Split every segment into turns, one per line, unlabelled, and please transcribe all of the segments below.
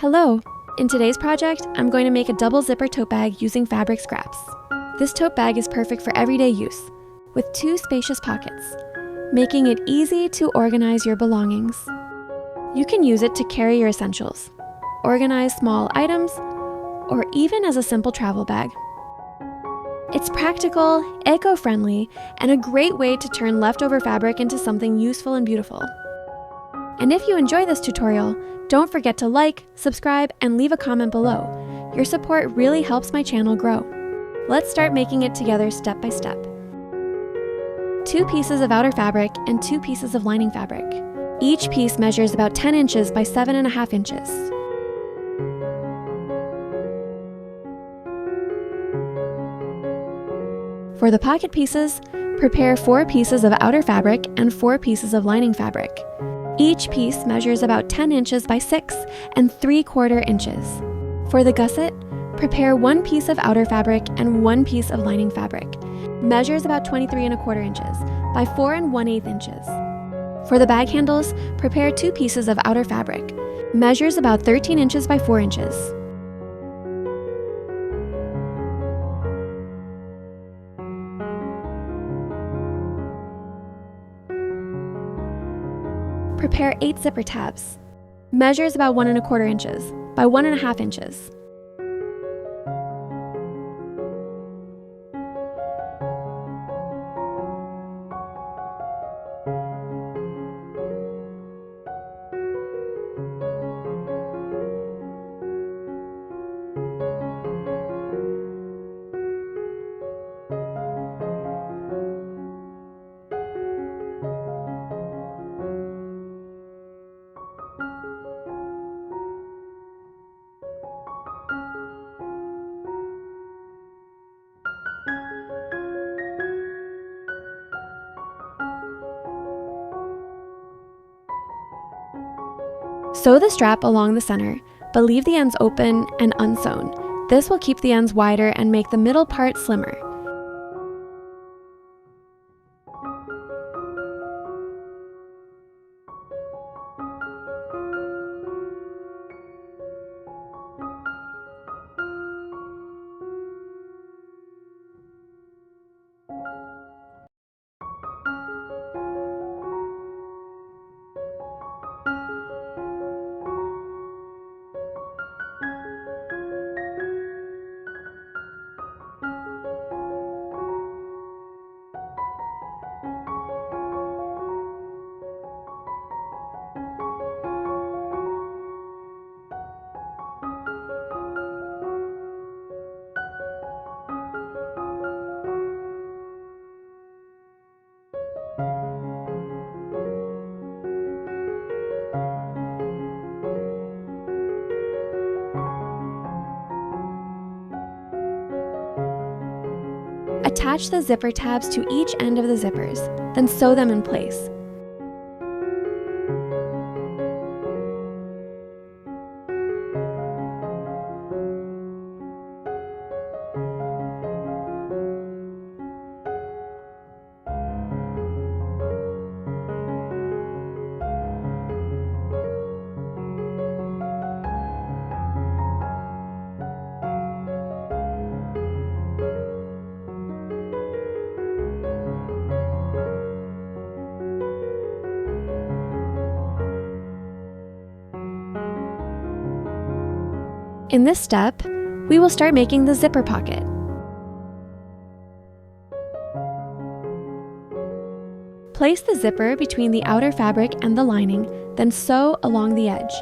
Hello! In today's project, I'm going to make a double zipper tote bag using fabric scraps. This tote bag is perfect for everyday use, with 2 spacious pockets, making it easy to organize your belongings. You can use it to carry your essentials, organize small items, or even as a simple travel bag. It's practical, eco-friendly, and a great way to turn leftover fabric into something useful and beautiful. And if you enjoy this tutorial, don't forget to like, subscribe, and leave a comment below. Your support really helps my channel grow. Let's start making it together step by step. 2 pieces of outer fabric and 2 pieces of lining fabric. Each piece measures about 10 inches by 7.5 inches. For the pocket pieces, prepare 4 pieces of outer fabric and 4 pieces of lining fabric. Each piece measures about 10 inches by 6 and 3/4 inches. For the gusset, prepare 1 piece of outer fabric and 1 piece of lining fabric. Measures about 23.25 inches by 4 1/8 inches. For the bag handles, prepare 2 pieces of outer fabric. Measures about 13 inches by 4 inches. Prepare 8 zipper tabs. Measures about 1 1/4 inches by 1 1/2 inches. Sew the strap along the center, but leave the ends open and unsewn. This will keep the ends wider and make the middle part slimmer. Attach the zipper tabs to each end of the zippers, then sew them in place. In this step, we will start making the zipper pocket. Place the zipper between the outer fabric and the lining, then sew along the edge.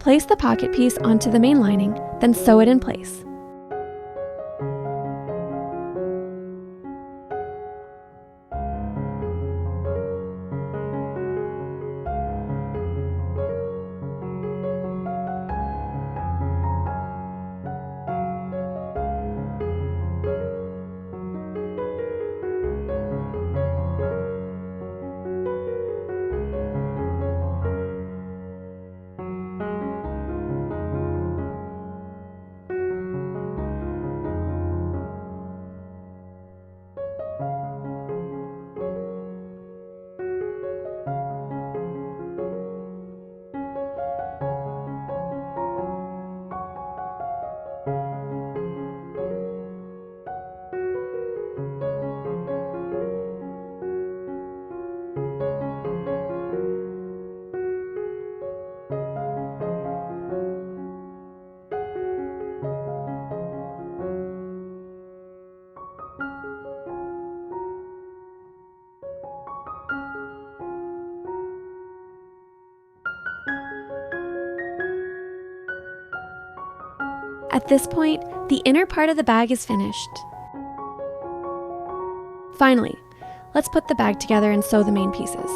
Place the pocket piece onto the main lining, then sew it in place. At this point, the inner part of the bag is finished. Finally, let's put the bag together and sew the main pieces.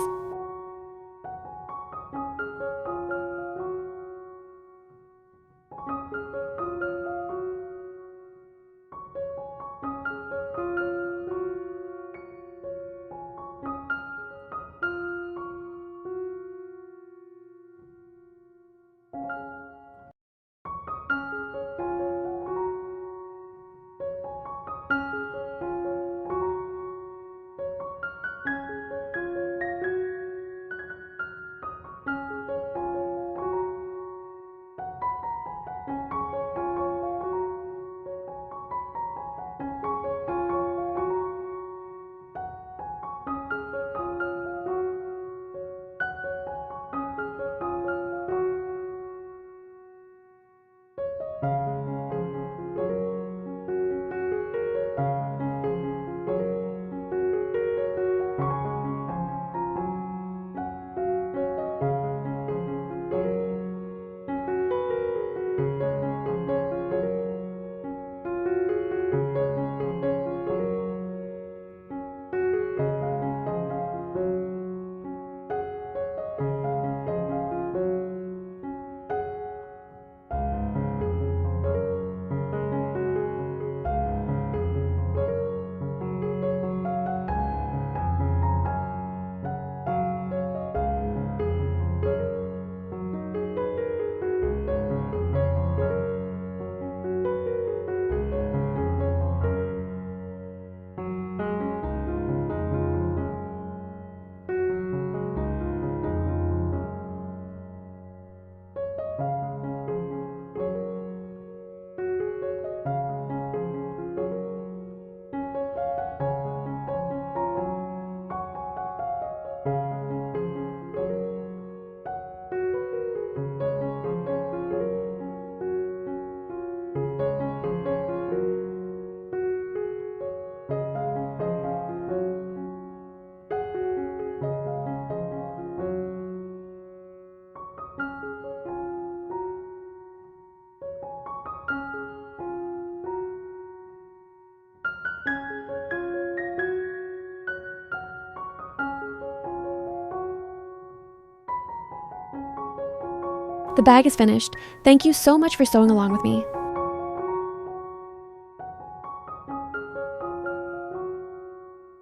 The bag is finished. Thank you so much for sewing along with me.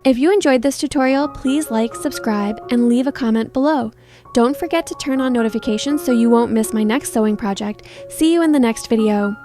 If you enjoyed this tutorial, please like, subscribe, and leave a comment below. Don't forget to turn on notifications so you won't miss my next sewing project. See you in the next video.